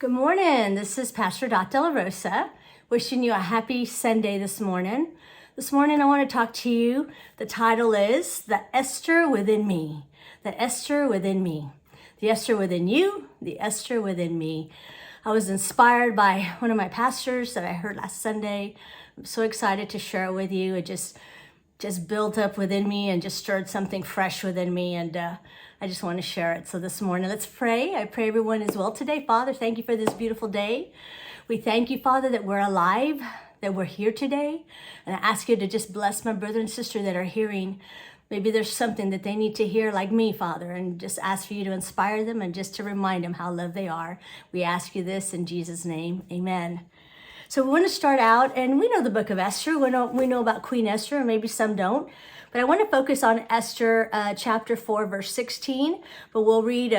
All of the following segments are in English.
Good morning. This is Pastor Dot De La Rosa, wishing you a happy Sunday this morning. This morning I want to talk to you. The title is The Esther Within Me. The Esther Within Me. The Esther within you, the Esther within me. I was inspired by one of my pastors that I heard last Sunday. I'm so excited to share it with you. It just built up within me and just stirred something fresh within me, and I just want to share it. So this morning, let's pray. I pray everyone is well today. Father, thank you for this beautiful day. We thank you, Father, that we're alive, that we're here today. And I ask you to just bless my brother and sister that are hearing. Maybe there's something that they need to hear like me, Father, and just ask for you to inspire them and just to remind them how loved they are. We ask you this in Jesus' name, amen. So we want to start out, and we know the book of Esther. We know about Queen Esther, and maybe some don't. But I want to focus on Esther chapter 4, verse 16. But we'll read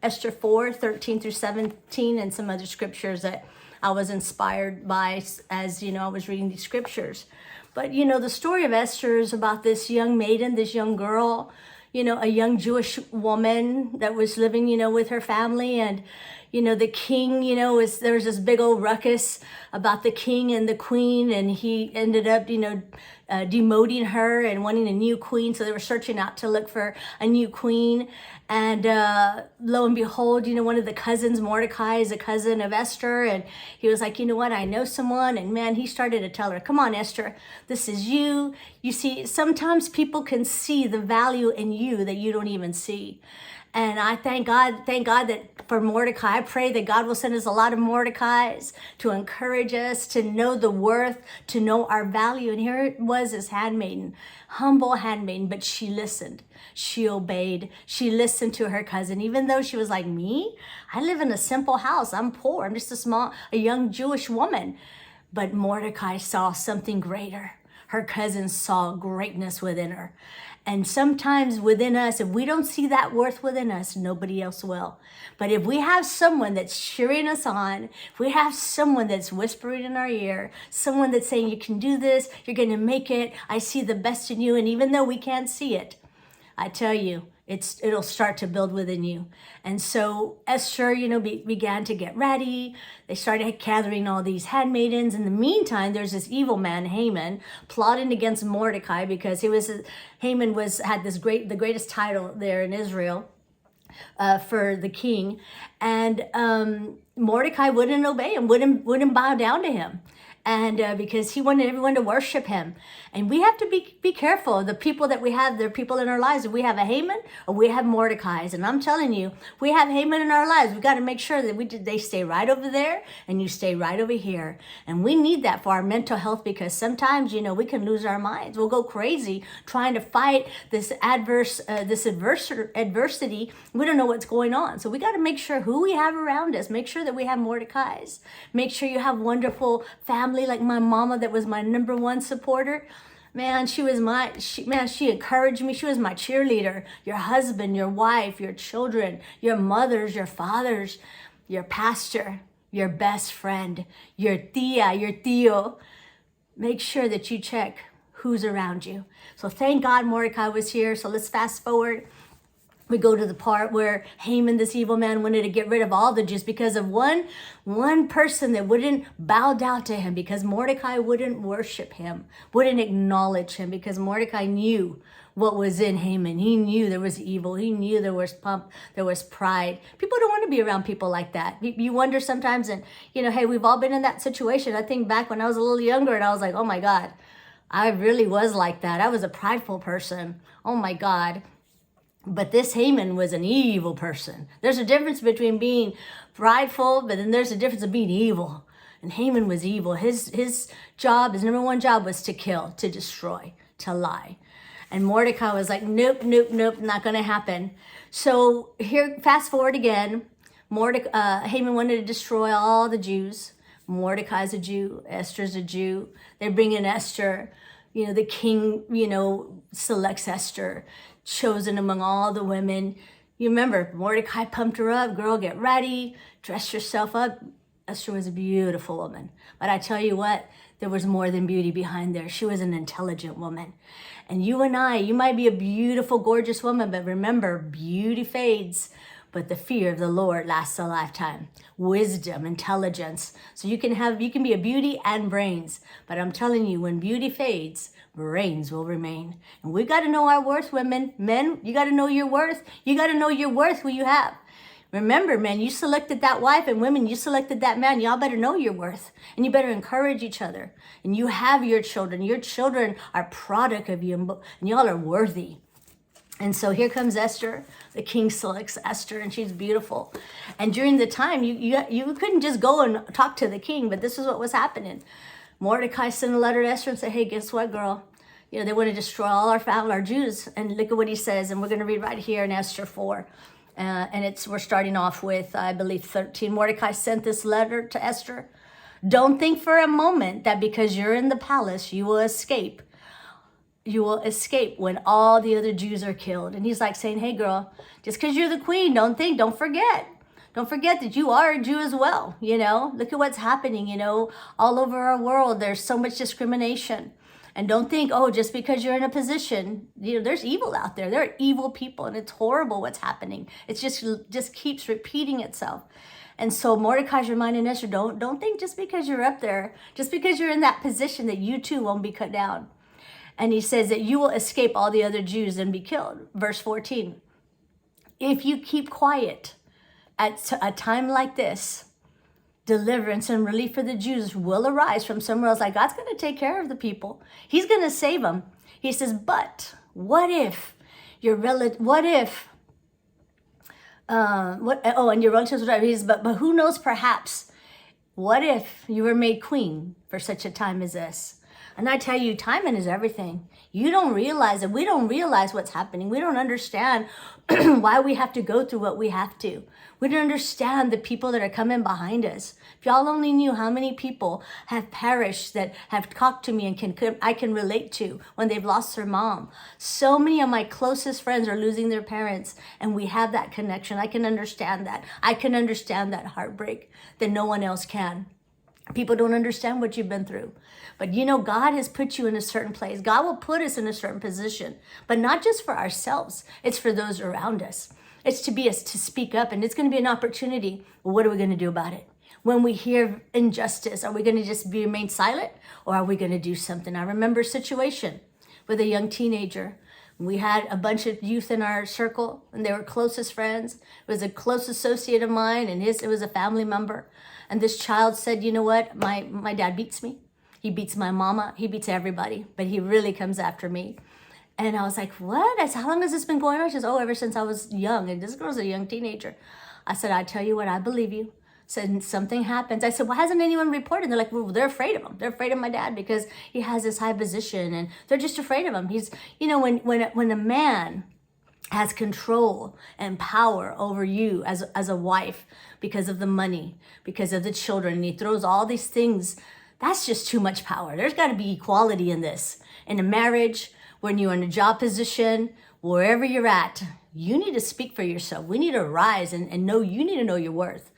Esther 4, 13 through 17, and some other scriptures that I was inspired by as, I was reading these scriptures. But, the story of Esther is about this young maiden, this young girl, a young Jewish woman that was living, with her family. And, the king, there was this big old ruckus about the king and the queen. And he ended up, demoting her and wanting a new queen. So they were searching out to look for a new queen. And lo and behold, one of the cousins, Mordecai, is a cousin of Esther. And he was like, you know what, I know someone. And man, he started to tell her, come on, Esther, this is you. You see, sometimes people can see the value in you that you don't even see. And I thank God that for Mordecai. I pray that God will send us a lot of Mordecais to encourage us, to know the worth, to know our value. And here it was, this handmaiden, humble handmaiden, but she listened. She obeyed. She listened to her cousin, even though she was like, me? I live in a simple house. I'm poor. I'm just a young Jewish woman. But Mordecai saw something greater. Her cousin saw greatness within her. And sometimes within us, if we don't see that worth within us, nobody else will. But if we have someone that's cheering us on, if we have someone that's whispering in our ear, someone that's saying, you can do this, you're going to make it, I see the best in you. And even though we can't see it, I tell you, it'll start to build within you. And so Esther, began to get ready. They started gathering all these handmaidens. In the meantime, there's this evil man, Haman, plotting against Mordecai because Haman had the greatest title there in Israel for the king. And Mordecai wouldn't obey him, wouldn't bow down to him. And because he wanted everyone to worship him. And we have to be careful. The people that we have, they're people in our lives. If we have a Haman or we have Mordecai's. And I'm telling you, if we have Haman in our lives, we got to make sure that they stay right over there and you stay right over here. And we need that for our mental health because sometimes, we can lose our minds. We'll go crazy trying to fight this adversity. We don't know what's going on. So we got to make sure who we have around us. Make sure that we have Mordecai's. Make sure you have wonderful family like my mama that was my number one supporter. Man, she encouraged me. She was my cheerleader. Your husband, your wife, your children, your mothers, your fathers, your pastor, your best friend, your tia, your tío. Make sure that you check who's around you. So thank God Mordecai was here. So let's fast forward. We go to the part where Haman, this evil man, wanted to get rid of all the Jews because of one person that wouldn't bow down to him, because Mordecai wouldn't worship him, wouldn't acknowledge him, because Mordecai knew what was in Haman. He knew there was evil. He knew there was there was pride. People don't want to be around people like that. You wonder sometimes, and hey, we've all been in that situation. I think back when I was a little younger and I was like, oh my God, I really was like that. I was a prideful person. Oh my God. But this Haman was an evil person. There's a difference between being prideful, but then there's a difference of being evil. And Haman was evil. His number one job was to kill, to destroy, to lie. And Mordecai was like, nope, not going to happen. So here, fast forward again. Haman wanted to destroy all the Jews. Mordecai's a Jew. Esther's a Jew. They bring in Esther. The king, selects Esther, chosen among all the women. You remember, Mordecai pumped her up. Girl, get ready. Dress yourself up. Esther was a beautiful woman. But I tell you what, there was more than beauty behind there. She was an intelligent woman. And you and I, you might be a beautiful, gorgeous woman, but remember, beauty fades. but the fear of the Lord lasts a lifetime. Wisdom, intelligence. So you can be a beauty and brains. But I'm telling you, when beauty fades, brains will remain. And we got to know our worth, women. Men, you got to know your worth. You got to know your worth, who you have. Remember, men, you selected that wife, and women, you selected that man. Y'all better know your worth, and you better encourage each other. And you have your children. Your children are product of you, and y'all are worthy. And so here comes Esther. The king selects Esther, and she's beautiful. And during the time, you couldn't just go and talk to the king, but this is what was happening. Mordecai sent a letter to Esther and said, hey, guess what, girl? You know, they want to destroy all our family, our Jews. And look at what he says. And we're going to read right here in Esther 4. And we're starting off with, I believe, 13. Mordecai sent this letter to Esther. Don't think for a moment that because you're in the palace, you will escape. You will escape when all the other Jews are killed. And he's like saying, hey, girl, just because you're the queen, don't forget. Don't forget that you are a Jew as well. You know, look at what's happening, you know, all over our world. There's so much discrimination. And don't think, oh, just because you're in a position, you know, there's evil out there. There are evil people, and it's horrible what's happening. It just keeps repeating itself. And so Mordecai's reminding Esther, don't think just because you're up there, just because you're in that position, that you too won't be cut down. And he says that you will escape all the other Jews and be killed. Verse 14, if you keep quiet at a time like this, deliverance and relief for the Jews will arise from somewhere else. Like, God's going to take care of the people. He's going to save them. He says, but what if your relative, and your relatives would die. He says, but who knows, perhaps, what if you were made queen for such a time as this? And I tell you, timing is everything. You don't realize it. We don't realize what's happening. We don't understand why we have to go through what we have to. We don't understand the people that are coming behind us. If y'all only knew how many people have perished that have talked to me and I can relate to when they've lost their mom. So many of my closest friends are losing their parents, and we have that connection. I can understand that. I can understand that heartbreak that no one else can. People don't understand what you've been through. But you know, God has put you in a certain place. God will put us in a certain position, but not just for ourselves. It's for those around us. It's to speak up, and it's going to be an opportunity. Well, what are we going to do about it? When we hear injustice, are we going to just remain silent, or are we going to do something? I remember a situation with a young teenager. We had a bunch of youth in our circle, and they were closest friends. It was a close associate of mine, and it was a family member. And this child said, you know what? My dad beats me. He beats my mama. He beats everybody, but he really comes after me. And I was like, what? I said, how long has this been going on? She says, oh, ever since I was young. And this girl's a young teenager. I said, I tell you what, I believe you. Said something happens. I said, well, hasn't anyone reported? They're like, well, they're afraid of him. They're afraid of my dad because he has this high position, and they're just afraid of him. He's, you know, when a man has control and power over you as a wife because of the money, because of the children, and he throws all these things, that's just too much power. There's got to be equality in this. In a marriage, when you're in a job position, wherever you're at, you need to speak for yourself. We need to rise and know, you need to know your worth.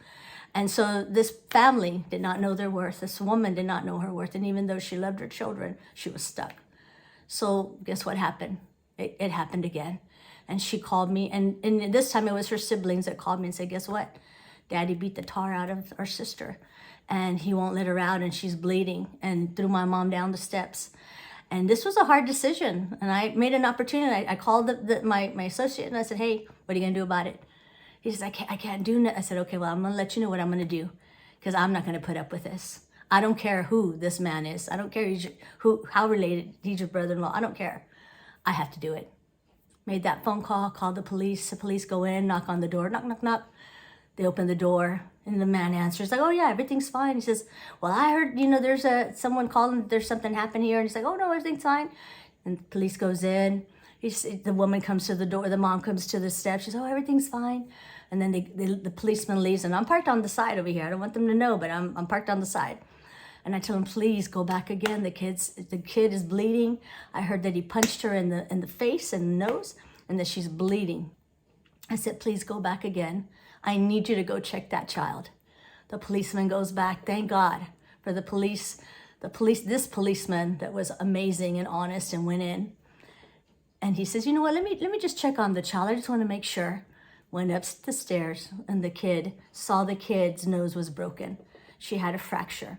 And so this family did not know their worth. This woman did not know her worth. And even though she loved her children, she was stuck. So guess what happened? It happened again. And she called me. And this time it was her siblings that called me and said, guess what? Daddy beat the tar out of our sister. And he won't let her out, and she's bleeding, and threw my mom down the steps. And this was a hard decision. And I made an opportunity. I called my associate, and I said, hey, what are you going to do about it? He says, I can't do it. I said, okay, well, I'm going to let you know what I'm going to do, because I'm not going to put up with this. I don't care who this man is. I don't care how related. He's your brother-in-law. I don't care. I have to do it. Made that phone call, called the police. The police go in, knock on the door, knock, knock, knock. They open the door, and the man answers, like, oh, yeah, everything's fine. He says, well, I heard, you know, there's someone calling, there's something happened here. And he's like, oh, no, everything's fine. And the police goes in. The woman comes to the door. The mom comes to the steps. She says, oh, everything's fine. And then the policeman leaves, and I'm parked on the side over here. I don't want them to know, but I'm parked on the side. And I tell him, please go back again. The kid is bleeding. I heard that he punched her in the face and the nose, and that she's bleeding. I said, please go back again. I need you to go check that child. The policeman goes back. Thank God for the police. This policeman that was amazing and honest, and went in. And he says, you know what, let me just check on the child. I just want to make sure. went up the stairs, and the kid saw the kid's nose was broken. She had a fracture.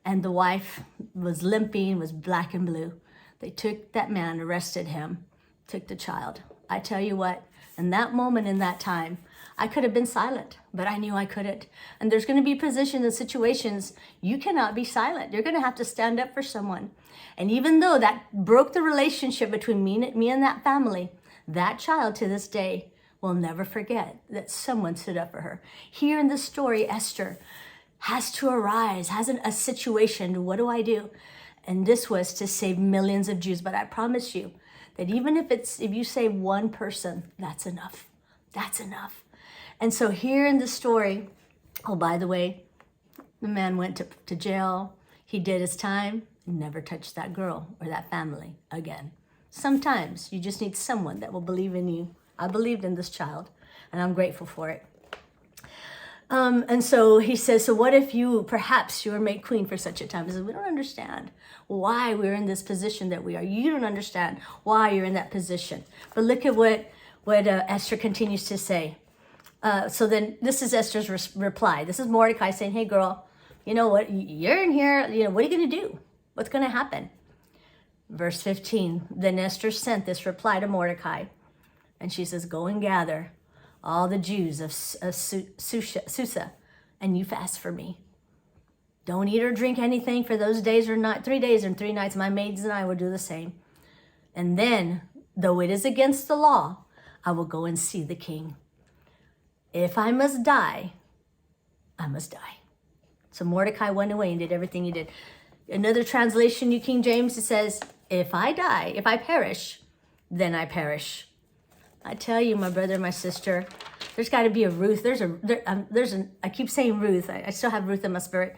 And the wife was limping, was black and blue. They took that man, arrested him, took the child. I tell you what, in that moment, in that time, I could have been silent, but I knew I couldn't. And there's going to be positions and situations you cannot be silent. You're going to have to stand up for someone. And even though that broke the relationship between me and that family, that child to this day will never forget that someone stood up for her. Here in the story, Esther has to arise, has a situation. What do I do? And this was to save millions of Jews. But I promise you that even if you save one person, that's enough. That's enough. And so here in the story, oh, by the way, the man went to jail. He did his time, never touched that girl or that family again. Sometimes you just need someone that will believe in you. I believed in this child, and I'm grateful for it. And so he says, so what if perhaps you were made queen for such a time? He says, we don't understand why we're in this position that we are. You don't understand why you're in that position. But look at what Esther continues to say. So then this is Esther's reply. This is Mordecai saying, hey, girl, you know what? You're in here. What are you going to do? What's going to happen? Verse 15, then Esther sent this reply to Mordecai. And she says, go and gather all the Jews of Susa, and you fast for me. Don't eat or drink anything for those days or not 3 days and 3 nights. My maids and I will do the same. And then, though it is against the law, I will go and see the king. If I must die, I must die. So Mordecai went away and did everything he did. Another translation, New King James, it says, if I die, if I perish, then I perish. I tell you, my brother, my sister, there's got to be a Ruth. I keep saying Ruth. I still have Ruth in my spirit.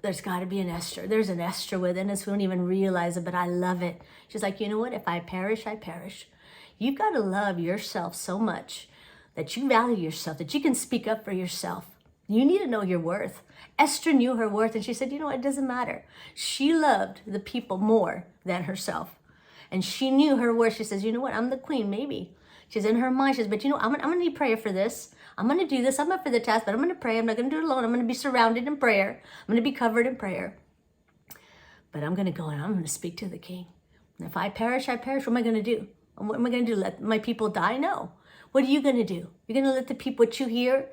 There's got to be an Esther. There's an Esther within us. We don't even realize it, but I love it. She's like, you know what? If I perish, I perish. You've got to love yourself so much that you value yourself, that you can speak up for yourself. You need to know your worth. Esther knew her worth, and she said, you know, it doesn't matter. She loved the people more than herself. And she knew her worth. She says, you know what? I'm the queen, maybe. She's in her mind. She says, but you know, I'm going to need prayer for this. I'm going to do this. I'm up for the task, but I'm going to pray. I'm not going to do it alone. I'm going to be surrounded in prayer. I'm going to be covered in prayer. But I'm going to go and I'm going to speak to the king. And if I perish, I perish. What am I going to do? What am I going to do? Let my people die? No. What are you going to do? You're going to let the people, what you hear?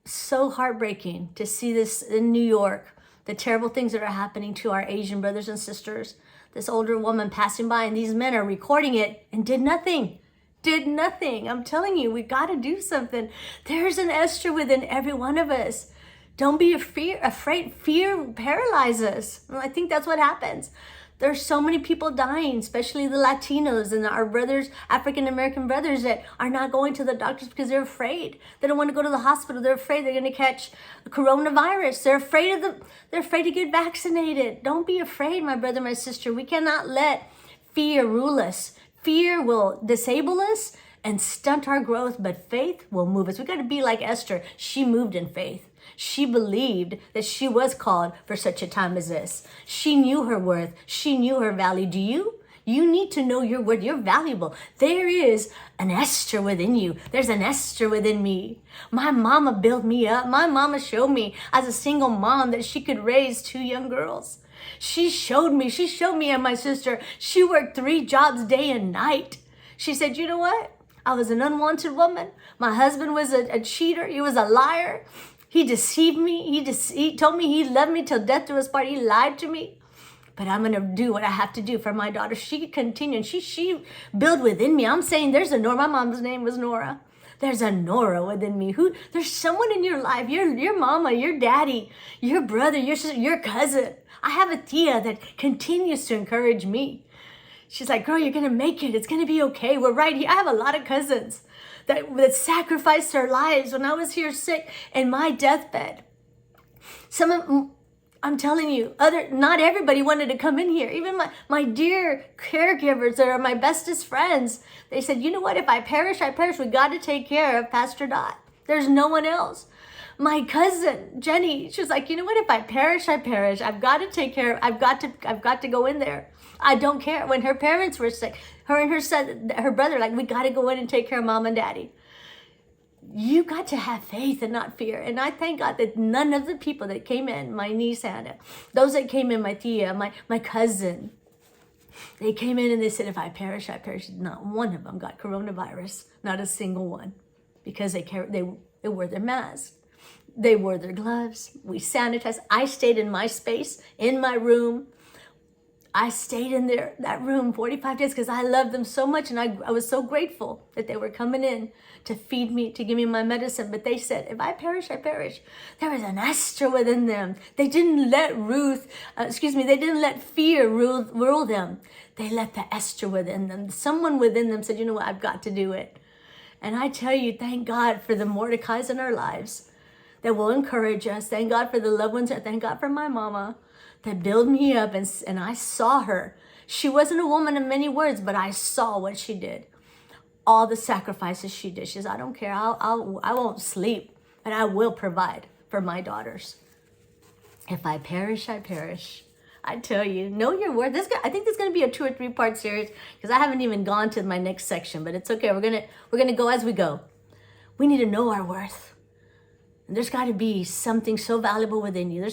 So heartbreaking to see this in New York, the terrible things that are happening to our Asian brothers and sisters. This older woman passing by, and these men are recording it and did nothing. Did nothing. I'm telling you, we got to do something. There's an Esther within every one of us. Don't be afraid. Fear paralyzes us. Well, I think that's what happens. There's so many people dying, especially the Latinos and our brothers, African-American brothers, that are not going to the doctors because they're afraid. They don't want to go to the hospital. They're afraid they're going to catch coronavirus. They're afraid to get vaccinated. Don't be afraid, my brother, my sister. We cannot let fear rule us. Fear will disable us and stunt our growth, but faith will move us. We got to be like Esther. She moved in faith. She believed that she was called for such a time as this. She knew her worth. She knew her value. Do you? You need to know your worth. You're valuable. There is an Esther within you. There's an Esther within me. My mama built me up. My mama showed me as a single mom that she could raise 2 young girls. She showed me and my sister. She worked 3 jobs day and night. She said, you know what? I was an unwanted woman. My husband was a cheater. He was a liar. He deceived me. He told me he loved me till death do us part. He lied to me. But I'm going to do what I have to do for my daughter. She continued. She built within me. I'm saying there's a Nora. My mom's name was Nora. There's a Nora within me. There's someone in your life, your mama, your daddy, your brother, your sister, your cousin. I have a tia that continues to encourage me. She's like, girl, you're going to make it. It's going to be okay. We're right here. I have a lot of cousins that sacrificed their lives when I was here sick in my deathbed. I'm telling you, not everybody wanted to come in here. Even my dear caregivers that are my bestest friends, they said, you know what? If I perish, I perish. We got to take care of Pastor Dot. There's no one else. My cousin, Jenny, she's like, you know what? If I perish, I perish. I've got to take care. I've got to go in there. I don't care. When her parents were sick, her and her son, her brother, like, we got to go in and take care of mom and daddy. You got to have faith and not fear. And I thank God that none of the people that came in, my niece Hannah, those that came in, my Thea, my cousin, they came in and they said, if I perish, I perish. Not one of them got coronavirus, not a single one, because they wore their masks. They wore their gloves. We sanitized. I stayed in my space, in my room. I stayed in that room 45 days because I loved them so much. And I was so grateful that they were coming in to feed me, to give me my medicine. But they said, if I perish, I perish. There was an Esther within them. They didn't let they didn't let fear rule them. They let the Esther within them. Someone within them said, you know what, I've got to do it. And I tell you, thank God for the Mordecais in our lives that will encourage us. Thank God for the loved ones. Thank God for my mama that built me up. And I saw her. She wasn't a woman of many words, but I saw what she did. All the sacrifices she did. She says, I don't care. I won't sleep, but I will provide for my daughters. If I perish, I perish. I tell you, know your worth. I think this is going to be a 2 or 3 part series because I haven't even gone to my next section, but it's okay. We're gonna go as we go. We need to know our worth. And there's got to be something so valuable within you.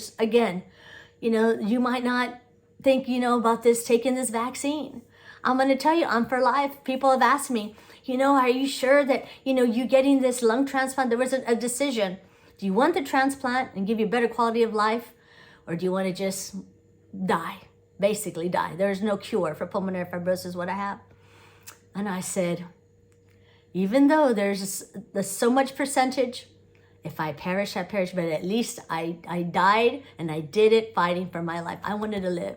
You might not think, about taking this vaccine. I'm going to tell you, I'm for life. People have asked me, are you sure that, you getting this lung transplant? There was a decision. Do you want the transplant and give you better quality of life? Or do you want to just die? Basically die. There's no cure for pulmonary fibrosis, what I have. And I said, even though there's so much percentage, if I perish, I perish, but at least I died and I did it fighting for my life. I wanted to live.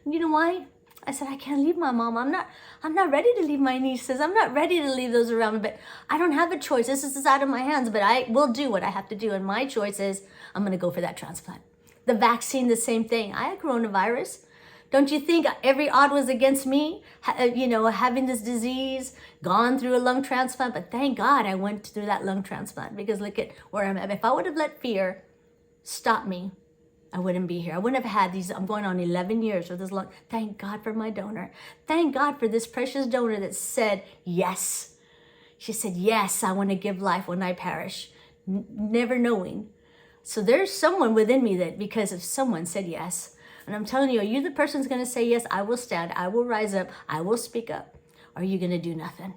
And you know why? I said, I can't leave my mom. I'm not ready to leave my nieces. I'm not ready to leave those around me, but I don't have a choice. This is out of my hands, but I will do what I have to do. And my choice is I'm going to go for that transplant. The vaccine, the same thing. I had coronavirus. Don't you think every odd was against me, having this disease, gone through a lung transplant? But thank God I went through that lung transplant because look at where I'm at. If I would have let fear stop me, I wouldn't be here. I wouldn't have had these. I'm going on 11 years with this lung. Thank God for my donor. Thank God for this precious donor that said yes. She said, yes, I want to give life when I perish, never knowing. So there's someone within me that because if someone said yes, and I'm telling you, are you the person who's going to say, yes, I will stand, I will rise up, I will speak up? Or are you going to do nothing?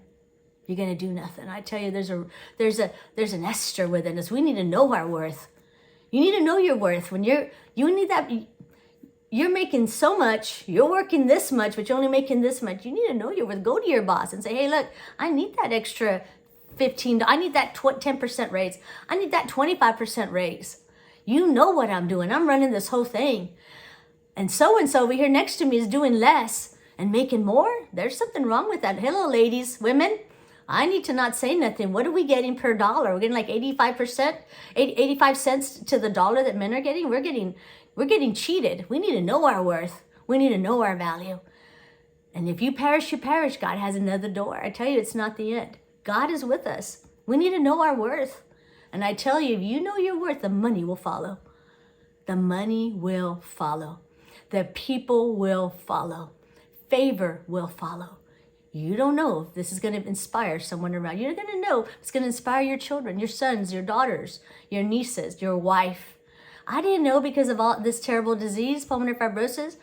You're going to do nothing. I tell you, there's an Esther within us. We need to know our worth. You need to know your worth. When you're making so much, you're working this much, but you're only making this much. You need to know your worth. Go to your boss and say, hey, look, I need that extra $15. I need that 10% raise. I need that 25% raise. You know what I'm doing. I'm running this whole thing. And so over here next to me is doing less and making more. There's something wrong with that. Hello, ladies, women. I need to not say nothing. What are we getting per dollar? We're getting like 85 cents to the dollar that men are getting. We're getting cheated. We need to know our worth. We need to know our value. And if you perish, you perish. God has another door. I tell you, it's not the end. God is with us. We need to know our worth. And I tell you, if you know your worth, the money will follow. The money will follow. The people will follow. Favor will follow. You don't know if this is going to inspire someone around. You're going to know it's going to inspire your children, your sons, your daughters, your nieces, your wife. I didn't know because of all this terrible disease, pulmonary fibrosis.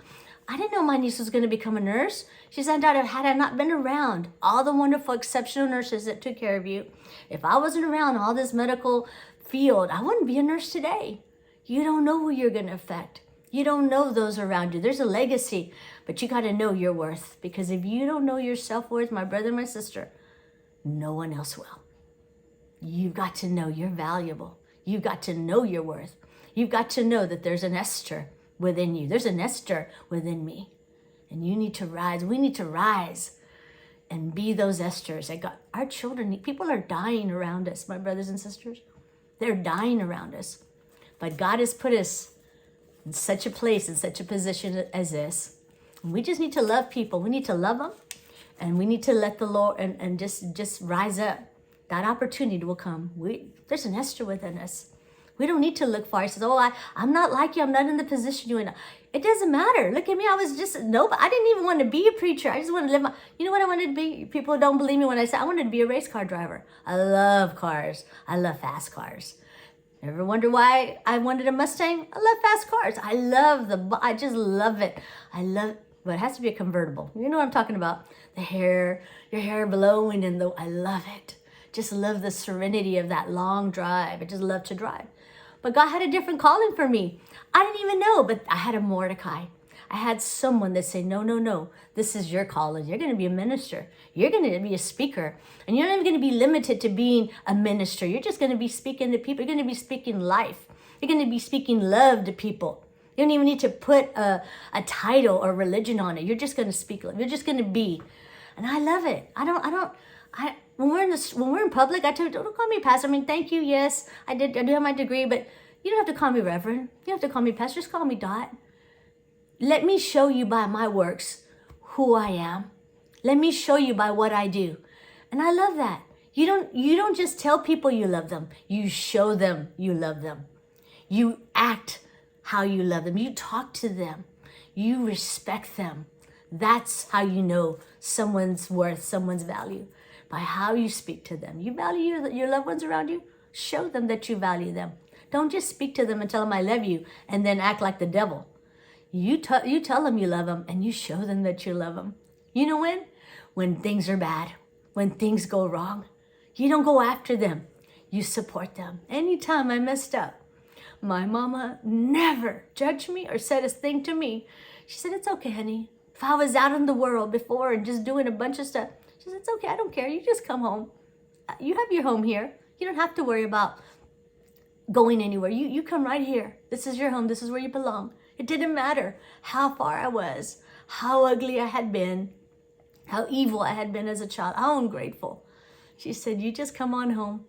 I didn't know my niece was going to become a nurse. She said, had I not been around all the wonderful, exceptional nurses that took care of you, if I wasn't around all this medical field, I wouldn't be a nurse today. You don't know who you're going to affect. You don't know those around you. There's a legacy, but you got to know your worth. Because if you don't know your self-worth, my brother and my sister, no one else will. You've got to know you're valuable. You've got to know your worth. You've got to know that there's an Esther within you. There's an Esther within me. And you need to rise. We need to rise and be those Esthers. Our children, people are dying around us, my brothers and sisters. They're dying around us. But God has put us in such a place, in such a position as this. And we just need to love people. We need to love them. And we need to let the Lord, and just rise up. That opportunity will come. There's an Esther within us. We don't need to look far. He says, oh, I'm not like you. I'm not in the position you're in. It doesn't matter. Look at me. I was just, nope. I didn't even want to be a preacher. I just wanted to live my, you know what I wanted to be? People don't believe me when I say I wanted to be a race car driver. I love cars. I love fast cars. Ever wonder why I wanted a Mustang? I love fast cars. I just love it. But it has to be a convertible. You know what I'm talking about. The hair, your hair blowing I love it. Just love the serenity of that long drive. I just love to drive. But God had a different calling for me. I didn't even know, but I had a Mordecai. I had someone that said, no, this is your calling. You're going to be a minister. You're going to be a speaker. And you're not even going to be limited to being a minister. You're just going to be speaking to people. You're going to be speaking life. You're going to be speaking love to people. You don't even need to put a title or religion on it. You're just going to speak love. You're just going to be. And I love it. When we're in public, I tell you, don't call me pastor. I mean, thank you. Yes, I do have my degree, but you don't have to call me reverend. You don't have to call me pastor. Just call me Dot. Let me show you by my works who I am. Let me show you by what I do. And I love that. You don't just tell people you love them. You show them you love them. You act how you love them. You talk to them. You respect them. That's how you know someone's worth, someone's value. By how you speak to them. You value your loved ones around you? Show them that you value them. Don't just speak to them and tell them I love you and then act like the devil. You tell them you love them and you show them that you love them. You know when? When things are bad, when things go wrong. You don't go after them. You support them. Anytime I messed up, my mama never judged me or said a thing to me. She said, it's okay, honey. If I was out in the world before and just doing a bunch of stuff, she said, it's okay, I don't care. You just come home. You have your home here. You don't have to worry about going anywhere. You come right here. This is your home. This is where you belong. It didn't matter how far I was, how ugly I had been, how evil I had been as a child, how ungrateful. She said, you just come on home.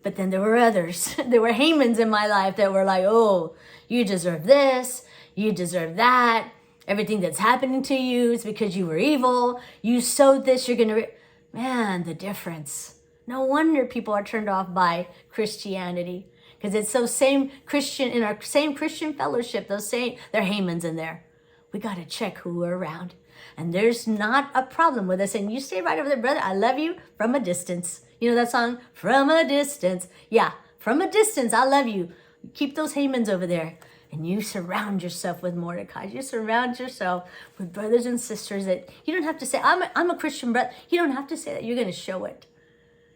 But then there were others. There were Hamans in my life that were like, oh, you deserve this. You deserve that. Everything that's happening to you is because you were evil. You sowed this, you're going to... Man, the difference. No wonder people are turned off by Christianity. Because it's so same Christian, in our same Christian fellowship, they're Hamans in there. We got to check who we're around. And there's not a problem with us. And you stay right over there, brother. I love you from a distance. You know that song? From a distance. Yeah, from a distance, I love you. Keep those Hamans over there. And you surround yourself with Mordecai. You surround yourself with brothers and sisters that you don't have to say, I'm a Christian brother. You don't have to say that. You're going to show it.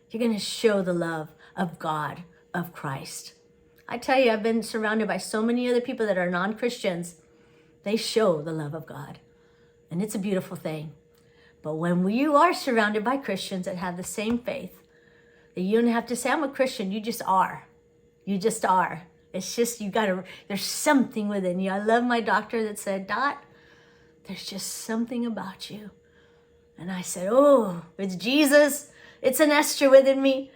You're going to show the love of God, of Christ. I tell you, I've been surrounded by so many other people that are non-Christians. They show the love of God. And it's a beautiful thing. But when you are surrounded by Christians that have the same faith, that you don't have to say, I'm a Christian. You just are. You just are. It's just, there's something within you. I love my doctor that said, Dot, there's just something about you. And I said, oh, it's Jesus. It's an Esther within me.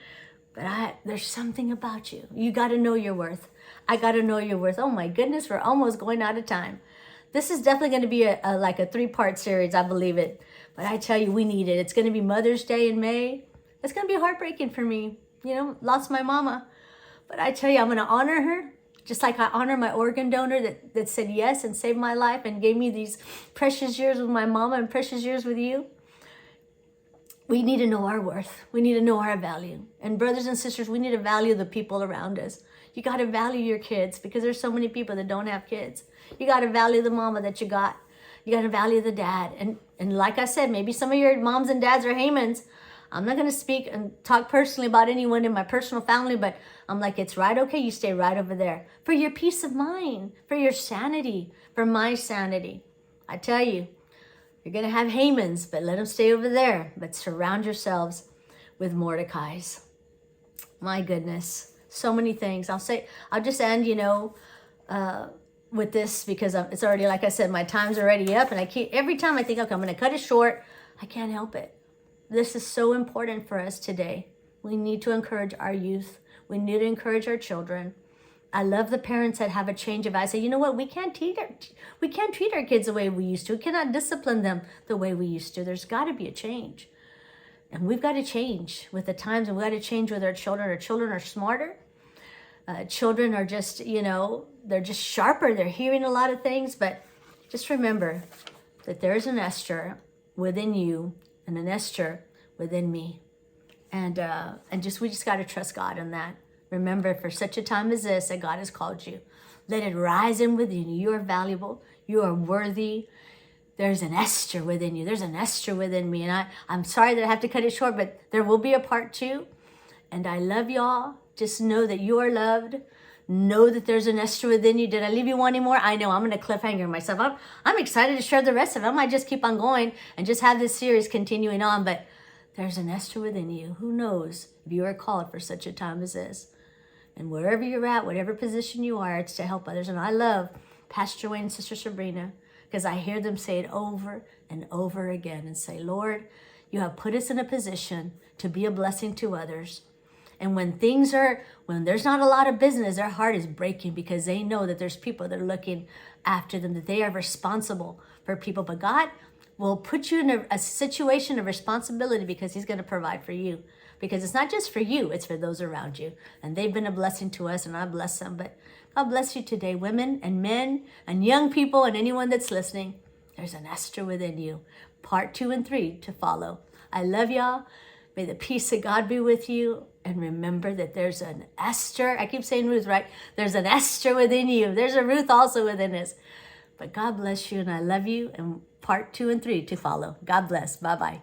But there's something about you. You got to know your worth. I got to know your worth. Oh my goodness, we're almost going out of time. This is definitely going to be like a 3-part series, I believe it. But I tell you, we need it. It's going to be Mother's Day in May. It's going to be heartbreaking for me. You know, lost my mama. But I tell you, I'm going to honor her. Just like I honor my organ donor that said yes and saved my life and gave me these precious years with my mama and precious years with you. We need to know our worth. We need to know our value. And brothers and sisters, we need to value the people around us. You got to value your kids because there's so many people that don't have kids. You got to value the mama that you got. You got to value the dad. And like I said, maybe some of your moms and dads are Hamans. I'm not going to speak and talk personally about anyone in my personal family, but I'm like, it's right. Okay, you stay right over there for your peace of mind, for your sanity, for my sanity. I tell you, you're going to have Hamans, but let them stay over there. But surround yourselves with Mordecais. My goodness, so many things. I'll just end, with this because it's already, like I said, my time's already up. And every time I think, okay, I'm going to cut it short, I can't help it. This is so important for us today. We need to encourage our youth. We need to encourage our children. I love the parents that have a change of eye. Say, you know what? We can't treat our kids the way we used to. We cannot discipline them the way we used to. There's got to be a change. And we've got to change with the times, and we've got to change with our children. Our children are smarter. Children are just, they're just sharper. They're hearing a lot of things, but just remember that there's an Esther within you and an Esther within me. And we just got to trust God in that. Remember, for such a time as this, that God has called you. Let it rise in within you. You are valuable. You are worthy. There's an Esther within you. There's an Esther within me. And I'm sorry that I have to cut it short, but there will be a part 2. And I love y'all. Just know that you are loved. Know that there's an Esther within you. Did I leave you wanting more? I know. I'm going to cliffhanger myself. I'm excited to share the rest of it. I might just keep on going and just have this series continuing on. But there's an Esther within you. Who knows if you are called for such a time as this? And wherever you're at, whatever position you are, it's to help others. And I love Pastor Wayne and Sister Sabrina because I hear them say it over and over again and say, Lord, you have put us in a position to be a blessing to others. And when there's not a lot of business, their heart is breaking because they know that there's people that are looking after them, that they are responsible for people. But God will put you in a situation of responsibility because he's going to provide for you. Because it's not just for you, it's for those around you. And they've been a blessing to us, and I bless them. But God bless you today, women and men and young people and anyone that's listening. There's an Esther within you. Part 2 and 3 to follow. I love y'all. May the peace of God be with you. And remember that there's an Esther. I keep saying Ruth, right? There's an Esther within you. There's a Ruth also within us. But God bless you, and I love you. And part 2 and 3 to follow. God bless. Bye-bye.